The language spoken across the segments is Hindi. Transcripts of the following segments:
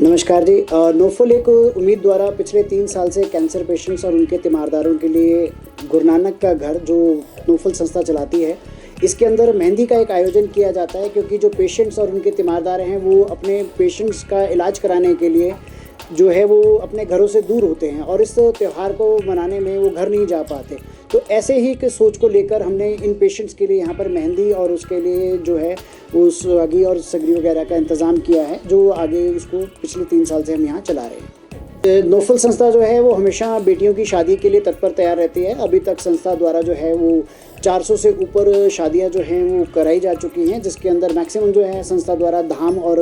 नमस्कार जी। नोफल एक उम्मीद द्वारा पिछले 3 साल से कैंसर पेशेंट्स और उनके तीमारदारों के लिए गुरु नानक का घर जो नोफल संस्था चलाती है, इसके अंदर मेहंदी का एक आयोजन किया जाता है क्योंकि जो पेशेंट्स और उनके तीमारदार हैं वो अपने पेशेंट्स का इलाज कराने के लिए जो है वो अपने घरों से दूर होते हैं और इस त्यौहार को मनाने में वो घर नहीं जा पाते। तो ऐसे ही एक सोच को लेकर हमने इन पेशेंट्स के लिए यहाँ पर मेहंदी और उसके लिए जो है वो सुहागी और सगरी वगैरह का इंतज़ाम किया है, जो आगे उसको पिछले 3 साल से हम यहाँ चला रहे हैं। नोफल संस्था जो है वो हमेशा बेटियों की शादी के लिए तत्पर तैयार रहती है। अभी तक संस्था द्वारा जो है वो 400 से ऊपर शादियां जो हैं वो कराई जा चुकी हैं, जिसके अंदर मैक्सिमम जो है संस्था द्वारा धाम और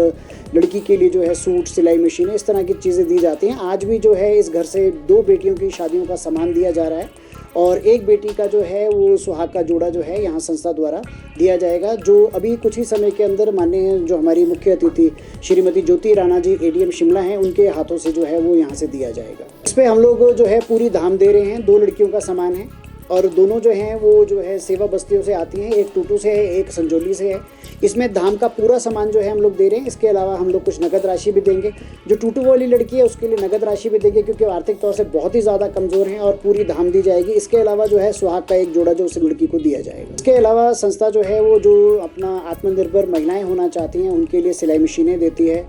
लड़की के लिए जो है सूट, सिलाई मशीनें, इस तरह की चीज़ें दी जाती हैं। आज भी जो है इस घर से 2 बेटियों की शादियों का सामान दिया जा रहा है और एक बेटी का जो है वो सुहाग का जोड़ा जो है यहाँ संस्था द्वारा दिया जाएगा, जो अभी कुछ ही समय के अंदर माननीय जो हमारी मुख्य अतिथि श्रीमती ज्योति राणा जी एडीएम शिमला हैं, उनके हाथों से जो है वो यहाँ से दिया जाएगा। इस पर हम लोग जो है पूरी धाम दे रहे हैं। 2 लड़कियों का सामान है और दोनों जो हैं वो जो है सेवा बस्तियों से आती हैं, एक टूटू से है, एक संजौली से है। इसमें धाम का पूरा सामान जो है हम लोग दे रहे हैं। इसके अलावा हम लोग कुछ नगद राशि भी देंगे। जो टूटू वाली लड़की है उसके लिए नगद राशि भी देंगे क्योंकि आर्थिक तौर से बहुत ही ज़्यादा कमज़ोर हैं और पूरी धाम दी जाएगी। इसके अलावा जो है सुहाग का एक जोड़ा जो उस लड़की को दिया जाएगा। इसके अलावा संस्था जो है वो जो अपना आत्मनिर्भर महिलाएँ होना चाहती हैं उनके लिए सिलाई मशीनें देती है।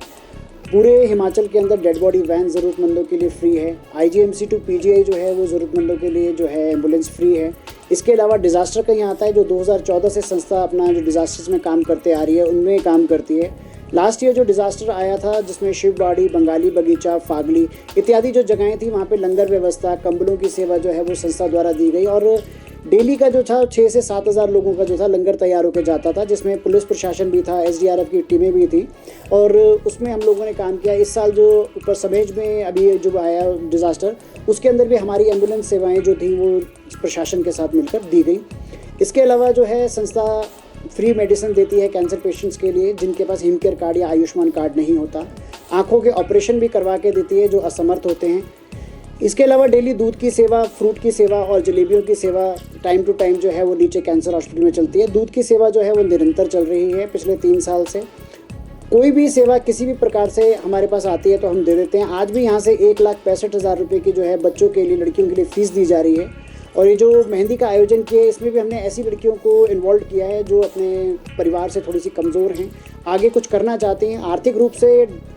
पूरे हिमाचल के अंदर डेड बॉडी वैन ज़रूरतमंदों के लिए फ्री है। आईजीएमसी टू पीजीआई जो है वो ज़रूरतमंदों के लिए जो है एम्बुलेंस फ्री है। इसके अलावा डिज़ास्टर कहीं आता है, जो 2014 से संस्था अपना जो डिज़ास्टर्स में काम करते आ रही है उनमें काम करती है। लास्ट ईयर जो डिज़ास्टर आया था जिसमें शिवबाड़ी, बंगाली बगीचा, फागली इत्यादि जो जगहें थी वहाँ पे लंगर व्यवस्था, कंबलों की सेवा जो है वो संस्था द्वारा दी गई और डेली का जो था 6 से 7 हज़ार लोगों का जो था लंगर तैयार होकर जाता था, जिसमें पुलिस प्रशासन भी था, एसडीआरएफ की टीमें भी थी और उसमें हम लोगों ने काम किया। इस साल जो ऊपर समेज में अभी जो आया डिज़ास्टर, उसके अंदर भी हमारी एम्बुलेंस सेवाएं जो थी वो प्रशासन के साथ मिलकर दी गई। इसके अलावा जो है संस्था फ्री मेडिसिन देती है कैंसर पेशेंट्स के लिए जिनके पास हिमकेयर कार्ड या आयुष्मान कार्ड नहीं होता। आँखों के ऑपरेशन भी करवा के देती है जो असमर्थ होते हैं। इसके अलावा डेली दूध की सेवा, फ्रूट की सेवा और जलेबियों की सेवा टाइम टू टाइम जो है वो नीचे कैंसर हॉस्पिटल में चलती है। दूध की सेवा जो है वो निरंतर चल रही है पिछले 3 साल से। कोई भी सेवा किसी भी प्रकार से हमारे पास आती है तो हम दे देते हैं। आज भी यहाँ से 1,65,000 रुपये की जो है बच्चों के लिए, लड़कियों के लिए फ़ीस दी जा रही है। और ये जो मेहंदी का आयोजन किया है इसमें भी हमने ऐसी लड़कियों को इन्वॉल्व किया है जो अपने परिवार से थोड़ी सी कमज़ोर हैं, आगे कुछ करना चाहती हैं, आर्थिक रूप से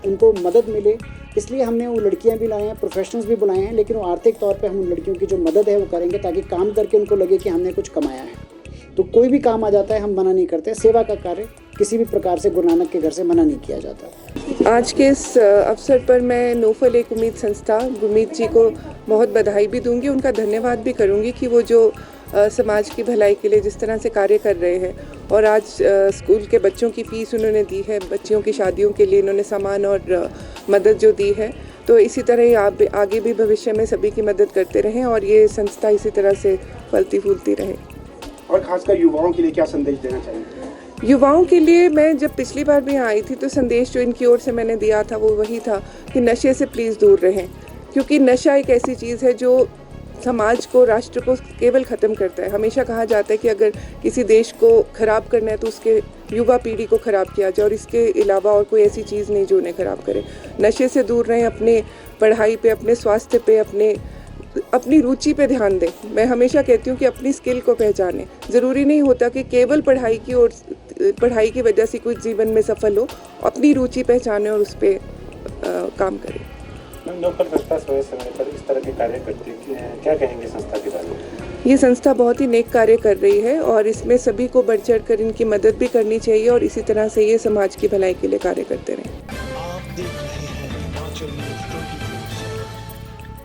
उनको मदद मिले, इसलिए हमने वो लड़कियां भी लाए हैं, प्रोफेशनल्स भी बुलाए हैं। लेकिन वो आर्थिक तौर पे हम उन लड़कियों की जो मदद है वो करेंगे ताकि काम करके उनको लगे कि हमने कुछ कमाया है। तो कोई भी काम आ जाता है, हम मना नहीं करते। सेवा का कार्य किसी भी प्रकार से गुरु नानक के घर से मना नहीं किया जाता। आज के इस अवसर पर मैं नोफल एक उम्मीद संस्था गुरमीत जी को बहुत बधाई भी दूंगी, उनका धन्यवाद भी करूंगी कि वो जो समाज की भलाई के लिए जिस तरह से कार्य कर रहे हैं और आज स्कूल के बच्चों की फ़ीस उन्होंने दी है, बच्चियों की शादियों के लिए इन्होंने सामान और मदद जो दी है, तो इसी तरह ही आप आगे भी भविष्य में सभी की मदद करते रहें और ये संस्था इसी तरह से फलती फूलती रहे। और खासकर युवाओं के लिए क्या संदेश देना चाहिए? युवाओं के लिए मैं जब पिछली बार भी यहाँ आई थी तो संदेश जो इनकी ओर से मैंने दिया था वो वही था कि नशे से प्लीज़ दूर रहें, क्योंकि नशा एक ऐसी चीज़ है जो समाज को, राष्ट्र को केवल ख़त्म करता है। हमेशा कहा जाता है कि अगर किसी देश को ख़राब करना है तो उसके युवा पीढ़ी को ख़राब किया जाए और इसके अलावा और कोई ऐसी चीज़ नहीं जो उन्हें ख़राब करे। नशे से दूर रहें, अपने पढ़ाई पे, अपने स्वास्थ्य पे, अपनी रुचि पे ध्यान दें। मैं हमेशा कहती हूँ कि अपनी स्किल को पहचानें। ज़रूरी नहीं होता कि केवल पढ़ाई की वजह से कोई जीवन में सफल हो। अपनी रुचि पहचानें और उस पर काम करें। नोफल संस्था समय पर इस तरह के कार्य करती है, क्या कहेंगे संस्था के बारे में? ये संस्था बहुत ही नेक कार्य कर रही है और इसमें सभी को बढ़ चढ़ कर इनकी मदद भी करनी चाहिए और इसी तरह से ये समाज की भलाई के लिए कार्य करते रहें। आप देख रहे हैं हिमाचल न्यूज़ 24।